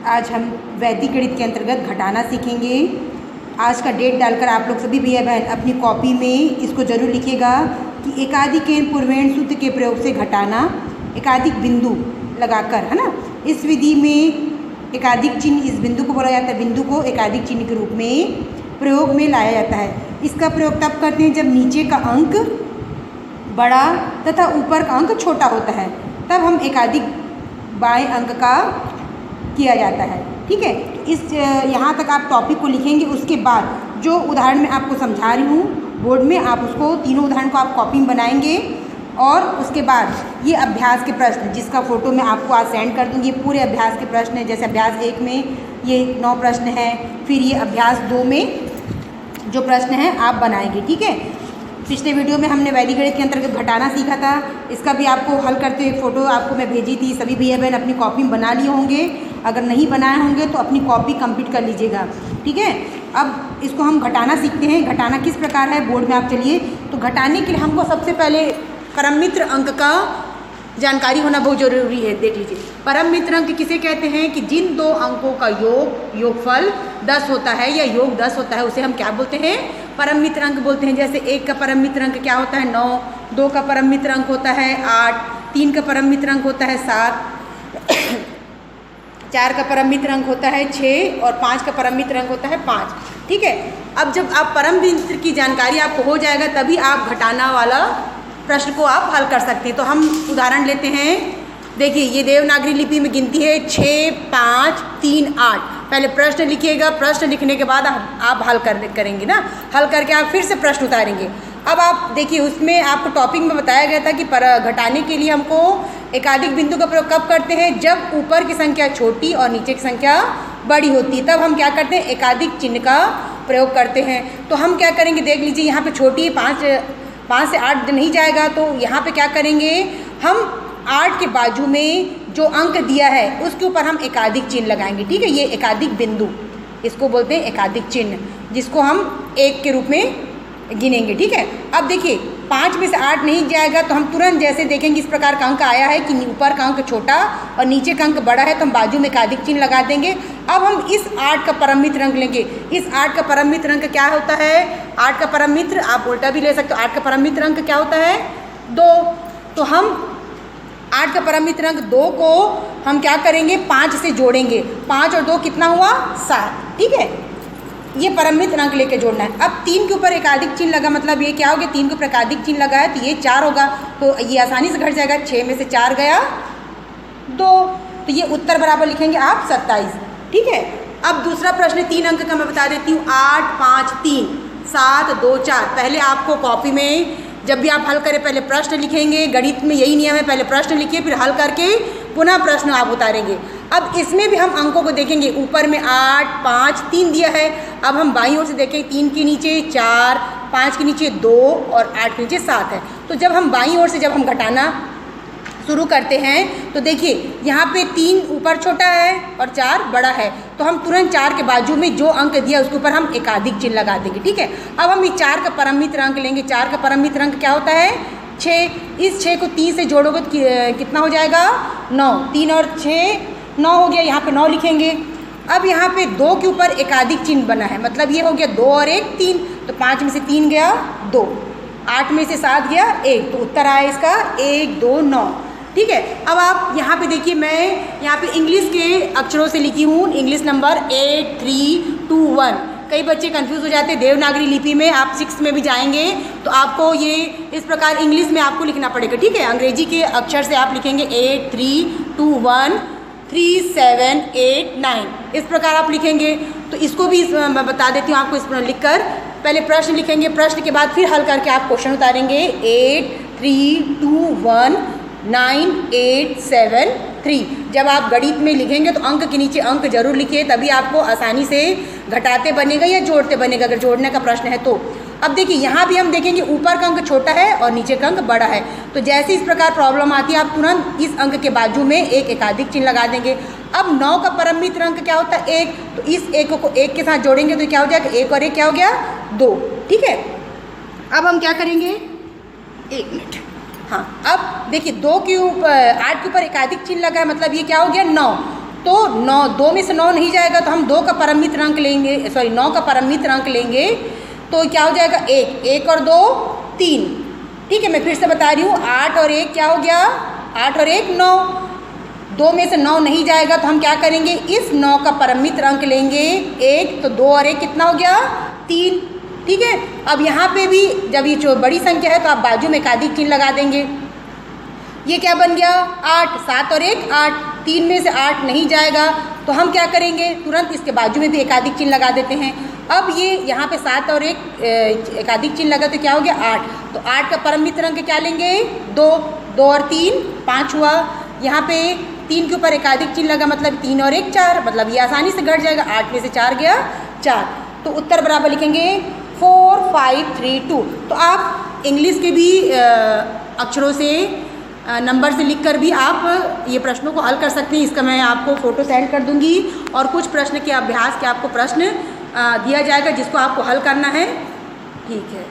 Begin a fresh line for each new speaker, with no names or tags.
आज हम वैदिक गणित के अंतर्गत घटाना सीखेंगे। आज का डेट डालकर आप लोग सभी भैया बहन अपनी कॉपी में इसको जरूर लिखिएगा कि एकाधिक पूर्वेण सूत्र के प्रयोग से घटाना, एकाधिक बिंदु लगाकर, है ना। इस विधि में एकाधिक चिन्ह, इस बिंदु को बोला जाता है, बिंदु को एकाधिक चिन्ह के रूप में प्रयोग में लाया जाता है। इसका प्रयोग तब करते हैं जब नीचे का अंक बड़ा तथा ऊपर का अंक छोटा होता है, तब हम एकाधिक बाएं अंक का किया जाता है। ठीक है, इस यहाँ तक आप टॉपिक को लिखेंगे। उसके बाद जो उदाहरण मैं आपको समझा रही हूँ बोर्ड में, आप उसको तीनों उदाहरण को आप कॉपी में बनाएंगे और उसके बाद ये अभ्यास के प्रश्न जिसका फ़ोटो मैं आपको आज सेंड कर दूँगी, ये पूरे अभ्यास के प्रश्न हैं। जैसे अभ्यास 1 में ये 9 प्रश्न हैं, फिर ये अभ्यास 2 में जो प्रश्न हैं आप बनाएंगे। ठीक है, पिछले वीडियो में हमने वैदिक गणित के अंतर्गत घटाना सीखा था, इसका भी आपको हल करते हुए फ़ोटो आपको मैं भेजी थी। सभी भैया बहन अपनी कॉपी में बना लिए होंगे, अगर नहीं बनाए होंगे तो अपनी कॉपी कंप्लीट कर लीजिएगा। ठीक है, अब इसको हम घटाना सीखते हैं। घटाना किस प्रकार है, बोर्ड में आप चलिए। तो घटाने के लिए हमको सबसे पहले परम मित्र अंक का जानकारी होना बहुत ज़रूरी है। देख लीजिए, परम मित्र अंक किसे कहते हैं कि जिन दो अंकों का योगफल 10 होता है या योग 10 होता है, उसे हम क्या बोलते हैं, परम मित्र अंक बोलते हैं। जैसे 1 का परम मित्र अंक क्या होता है, 9, 2 का परम मित्र अंक होता है 8, 3 का परम मित्र अंक होता है 7, 4 का परम मित्र अंक होता है 6 और 5 का परम मित्र अंक होता है 5। ठीक है, अब जब आप परम मित्र की जानकारी आपको हो जाएगा तभी आप घटाना वाला प्रश्न को आप हल कर सकते हैं। तो हम उदाहरण लेते हैं। देखिए, ये देवनागरी लिपि में गिनती है 6, 5, 3, 8। पहले प्रश्न लिखिएगा, प्रश्न लिखने के बाद आप हल करेंगे ना, हल करके आप फिर से प्रश्न उतारेंगे। अब आप देखिए, उसमें आपको टॉपिक में बताया गया था कि घटाने के लिए हमको एकाधिक बिंदु का प्रयोग कब करते हैं, जब ऊपर की संख्या छोटी और नीचे की संख्या बड़ी होती है, तब हम क्या करते हैं, एकाधिक चिन्ह का प्रयोग करते हैं। तो हम क्या करेंगे, देख लीजिए, यहाँ पे छोटी 5 से 8 नहीं जाएगा, तो यहाँ पे क्या करेंगे, हम 8 के बाजू में जो अंक दिया है उसके ऊपर हम एकाधिक चिन्ह लगाएंगे। ठीक है, ये एकाधिक बिंदु, इसको बोलते हैं एकाधिक चिन्ह, जिसको हम 1 के रूप में गिनेंगे। ठीक है, अब देखिए 5 में से 8 नहीं जाएगा तो हम तुरंत जैसे देखेंगे इस प्रकार का अंक आया है कि ऊपर का अंक छोटा और नीचे का अंक बड़ा है, तो हम बाजू में एकाधिक चिन्ह लगा देंगे। अब हम इस 8 का परम मित्र अंक लेंगे। इस 8 का परम मित्र अंक क्या होता है, 8 का परम मित्र आप उल्टा भी ले सकते हो। 8 का परम मित्र अंक क्या होता है, 2। तो हम 8 का परम मित्र अंक 2 को हम क्या करेंगे, 5 से जोड़ेंगे। 5 और 2 कितना हुआ, 7। ठीक है, ये परम मित्र अंक लेके जोड़ना है। अब 3 के ऊपर एकाधिक चिन्ह लगा, मतलब ये क्या हो गया, 3 के ऊपर एकाधिक चिन्ह लगा है तो ये 4 होगा, तो ये आसानी से घट जाएगा। 6 में से 4 गया 2, तो ये उत्तर बराबर लिखेंगे आप 27। ठीक है, अब दूसरा प्रश्न 3 अंक का मैं बता देती हूँ। 8, 5, 3, 7, 2, 4। पहले आपको कॉपी में जब भी आप हल करें पहले प्रश्न लिखेंगे। गणित में यही नियम है, पहले प्रश्न लिखिए फिर हल करके पुनः प्रश्न आप उतारेंगे। अब इसमें भी हम अंकों को देखेंगे, ऊपर में 8, 5, 3 दिया है। अब हम बाईं ओर से देखें, 3 के नीचे 4, 5 के नीचे 2 और 8 के नीचे 7 है। तो जब हम बाईं ओर से जब हम घटाना शुरू करते हैं तो देखिए यहाँ पे 3 ऊपर छोटा है और 4 बड़ा है, तो हम तुरंत 4 के बाजू में जो अंक दिया उसके ऊपर हम एकाधिक चिन्ह लगा देंगे। ठीक है, अब हम इस 4 का परम मित्र अंक लेंगे। 4 का परम मित्र अंक क्या होता है, 6। इस 6 को 3 से जोड़ोगे तो कितना हो जाएगा, 9। 3 और 6 9 हो गया, यहाँ पे 9 लिखेंगे। अब यहाँ पे 2 के ऊपर एकाधिक चिन्ह बना है, मतलब ये हो गया 2 और 1 3, तो 5 में से 3 गया 2, 8 में से 7 गया 1, तो उत्तर आया इसका 1, 2, 9। ठीक है, अब आप यहाँ पे देखिए, मैं यहाँ पे इंग्लिश के अक्षरों से लिखी हूँ, इंग्लिश नंबर 8, 3, 2, 1। कई बच्चे कंफ्यूज हो जाते हैं। देवनागरी लिपि में आप 6 में भी जाएंगे तो आपको ये इस प्रकार इंग्लिश में आपको लिखना पड़ेगा। ठीक है, अंग्रेजी के अक्षर से आप लिखेंगे 8, 3, 2, 1, 3, 7, 8, 9, इस प्रकार आप लिखेंगे। तो इसको भी मैं बता देती हूँ आपको, इस पर लिखकर पहले प्रश्न लिखेंगे, प्रश्न के बाद फिर हल करके आप क्वेश्चन उतारेंगे। 8, 3, 2, 1, 9, 8, 7, 3। जब आप गणित में लिखेंगे तो अंक के नीचे अंक जरूर लिखिए, तभी आपको आसानी से घटाते बनेगा या जोड़ते बनेगा, अगर जोड़ने का प्रश्न है तो। अब देखिए, यहाँ भी हम देखेंगे ऊपर का अंक छोटा है और नीचे का अंक बड़ा है, तो जैसे इस प्रकार प्रॉब्लम आती है आप तुरंत इस अंक के बाजू में एक एकाधिक चिन्ह लगा देंगे। अब 9 का परम मित्र अंक क्या होता है, 1, तो इस 1 को 1 के साथ जोड़ेंगे तो क्या हो जाएगा, 1 और 1 क्या हो गया, 2। ठीक है, अब हम क्या करेंगे, 1 मिनट, हाँ, अब देखिए 2 के ऊपर 8 के ऊपर एकाधिक चिन्ह लगा है, मतलब ये क्या हो गया 9। तो 9, 2 में से 9 नहीं जाएगा तो हम 2 का परमित अंक लेंगे, सॉरी 9 का परमित अंक लेंगे तो क्या हो जाएगा 1, 1 और 2 3। ठीक है, मैं फिर से बता रही हूँ, 8 और 1 क्या हो गया, 8 और 1 9, 2 में से 9 नहीं जाएगा तो हम क्या करेंगे, इस 9 का परमित अंक लेंगे 1, तो 2 और 1 कितना हो गया 3। ठीक है, अब यहाँ पे भी जब ये जो बड़ी संख्या है तो आप बाजू में एकाधिक चिन्ह लगा देंगे। ये क्या बन गया 8, 7 और 1 8, 3 में से 8 नहीं जाएगा तो हम क्या करेंगे, तुरंत इसके बाजू में भी एकाधिक चिन्ह लगा देते हैं। अब ये यहाँ पे 7 और 1 एकाधिक चिन्ह लगा तो क्या हो गया 8, तो 8 का परमित अंक क्या लेंगे 2, 2 और 3 5 हुआ। यहाँ पे 3 के ऊपर एकाधिक चिन्ह लगा मतलब 3 और 1 4, मतलब ये आसानी से घट जाएगा, 8 में से 4 गया 4, तो उत्तर बराबर लिखेंगे 4 5 3 2। तो आप इंग्लिश के भी अक्षरों से नंबर से लिखकर भी आप ये प्रश्नों को हल कर सकते हैं। इसका मैं आपको फ़ोटो सेंड कर दूंगी और कुछ प्रश्न के अभ्यास के आपको प्रश्न दिया जाएगा जिसको आपको हल करना है। ठीक है।